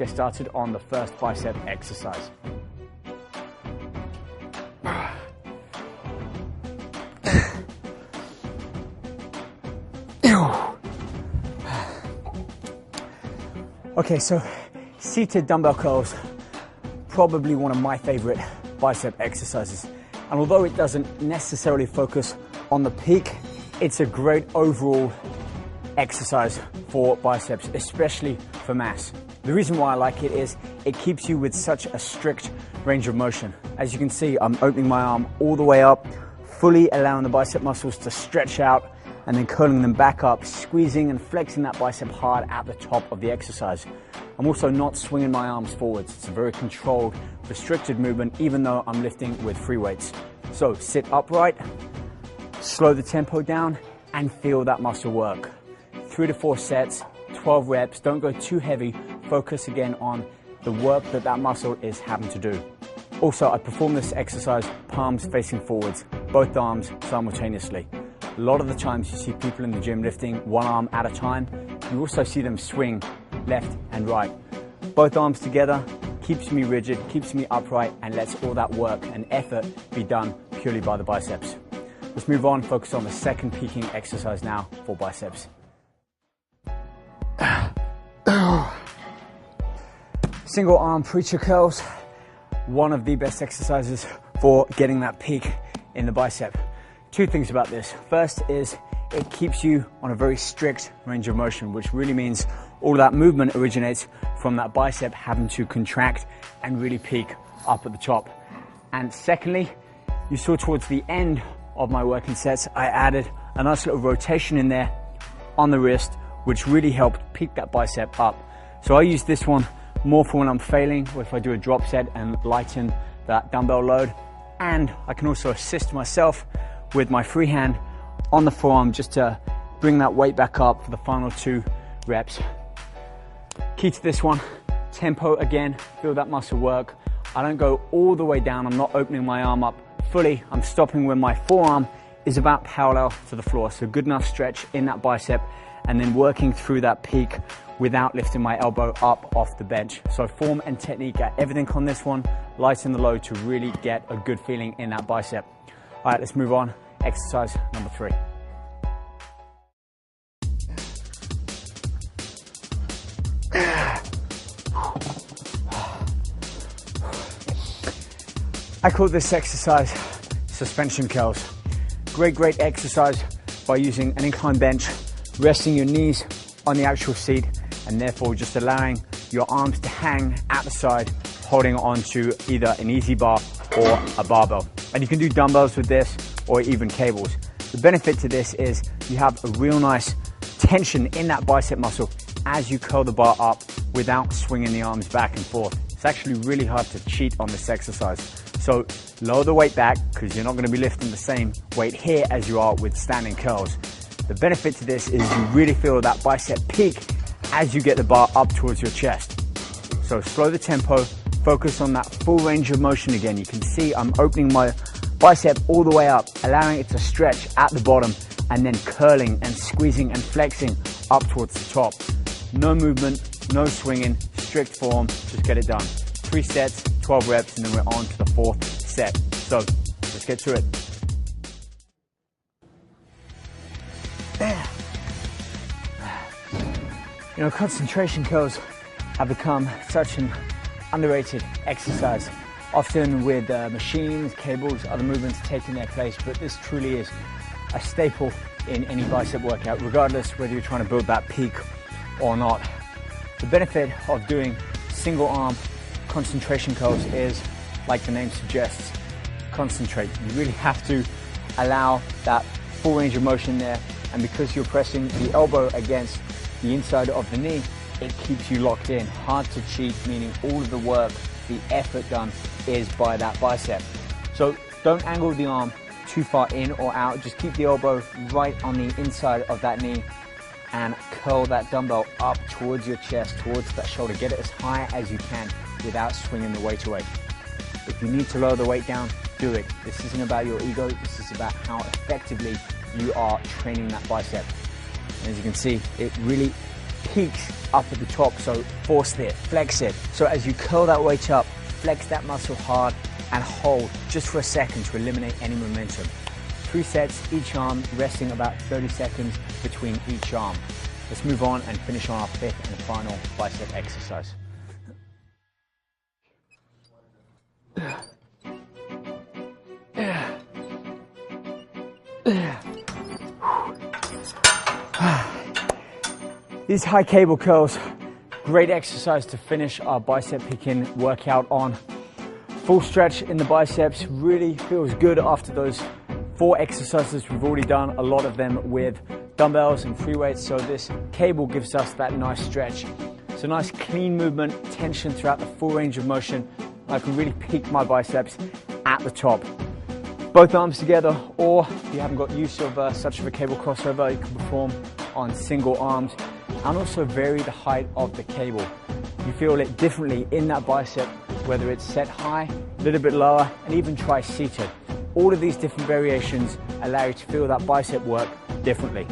get started on the first bicep exercise. Okay, so seated dumbbell curls, probably one of my favorite bicep exercises. And although it doesn't necessarily focus on the peak, it's a great overall exercise for biceps, especially for mass. The reason why I like it is it keeps you with such a strict range of motion. As you can see, I'm opening my arm all the way up, fully allowing the bicep muscles to stretch out, and then curling them back up, squeezing and flexing that bicep hard at the top of the exercise. I'm also not swinging my arms forwards. It's a very controlled, restricted movement, even though I'm lifting with free weights. So sit upright, slow the tempo down, and feel that muscle work. 3 to 4 sets, 12 reps. Don't go too heavy. Focus again on the work that muscle is having to do. Also, I perform this exercise palms facing forwards, both arms simultaneously. A lot of the times you see people in the gym lifting one arm at a time. You also see them swing left and right. Both arms together keeps me rigid, keeps me upright, and lets all that work and effort be done purely by the biceps. Let's move on, focus on the second peaking exercise now for biceps. Single arm preacher curls, one of the best exercises for getting that peak in the bicep. Two things about this. First is it keeps you on a very strict range of motion, which really means all that movement originates from that bicep having to contract and really peak up at the top. And secondly, you saw towards the end of my working sets, I added a nice little rotation in there on the wrist, which really helped peak that bicep up. So I use this one more for when I'm failing, or if I do a drop set and lighten that dumbbell load. And I can also assist myself with my free hand on the forearm just to bring that weight back up for the final 2 reps. Key to this one, tempo again, feel that muscle work. I don't go all the way down, I'm not opening my arm up fully, I'm stopping when my forearm is about parallel to the floor. So good enough stretch in that bicep, and then working through that peak without lifting my elbow up off the bench. So form and technique, got everything on this one, lighten the load to really get a good feeling in that bicep. All right, let's move on. Exercise number 3. I call this exercise suspension curls. Great exercise by using an incline bench, resting your knees on the actual seat, and therefore just allowing your arms to hang at the side, holding on to either an easy bar or a barbell. And you can do dumbbells with this or even cables. The benefit to this is you have a real nice tension in that bicep muscle as you curl the bar up without swinging the arms back and forth. It's actually really hard to cheat on this exercise. So lower the weight back, because you're not going to be lifting the same weight here as you are with standing curls. The benefit to this is you really feel that bicep peak as you get the bar up towards your chest. So slow the tempo, focus on that full range of motion again. You can see I'm opening my bicep all the way up, allowing it to stretch at the bottom, and then curling and squeezing and flexing up towards the top. No movement, no swinging, strict form, just get it done. 3 sets, 12 reps, and then we're on to the 4th set. So let's get to it. You know, concentration curls have become such an underrated exercise, often with machines, cables, other movements taking their place, but this truly is a staple in any bicep workout, regardless whether you're trying to build that peak or not. The benefit of doing single arm concentration curls is, like the name suggests, concentrate. You really have to allow that full range of motion there, and because you're pressing the elbow against the inside of the knee, it keeps you locked in. Hard to cheat, meaning all of the work, the effort done is by that bicep. So don't angle the arm too far in or out, just keep the elbow right on the inside of that knee and curl that dumbbell up towards your chest, towards that shoulder. Get it as high as you can without swinging the weight away. If you need to lower the weight down, do it. This isn't about your ego, this is about how effectively you are training that bicep. And as you can see, it really peaks up at the top, so force it, flex it. So as you curl that weight up, flex that muscle hard and hold just for a second to eliminate any momentum. 3 sets, each arm resting about 30 seconds between each arm. Let's move on and finish on our 5th and final bicep exercise. These high cable curls, great exercise to finish our bicep picking workout on. Full stretch in the biceps, really feels good after those 4 exercises we've already done, a lot of them with dumbbells and free weights, so this cable gives us that nice stretch. It's a nice clean movement, tension throughout the full range of motion. I can really peak my biceps at the top. Both arms together, or if you haven't got use of such of a cable crossover, you can perform on single arms and also vary the height of the cable. You feel it differently in that bicep, whether it's set high, a little bit lower, and even try seated. All of these different variations allow you to feel that bicep work differently.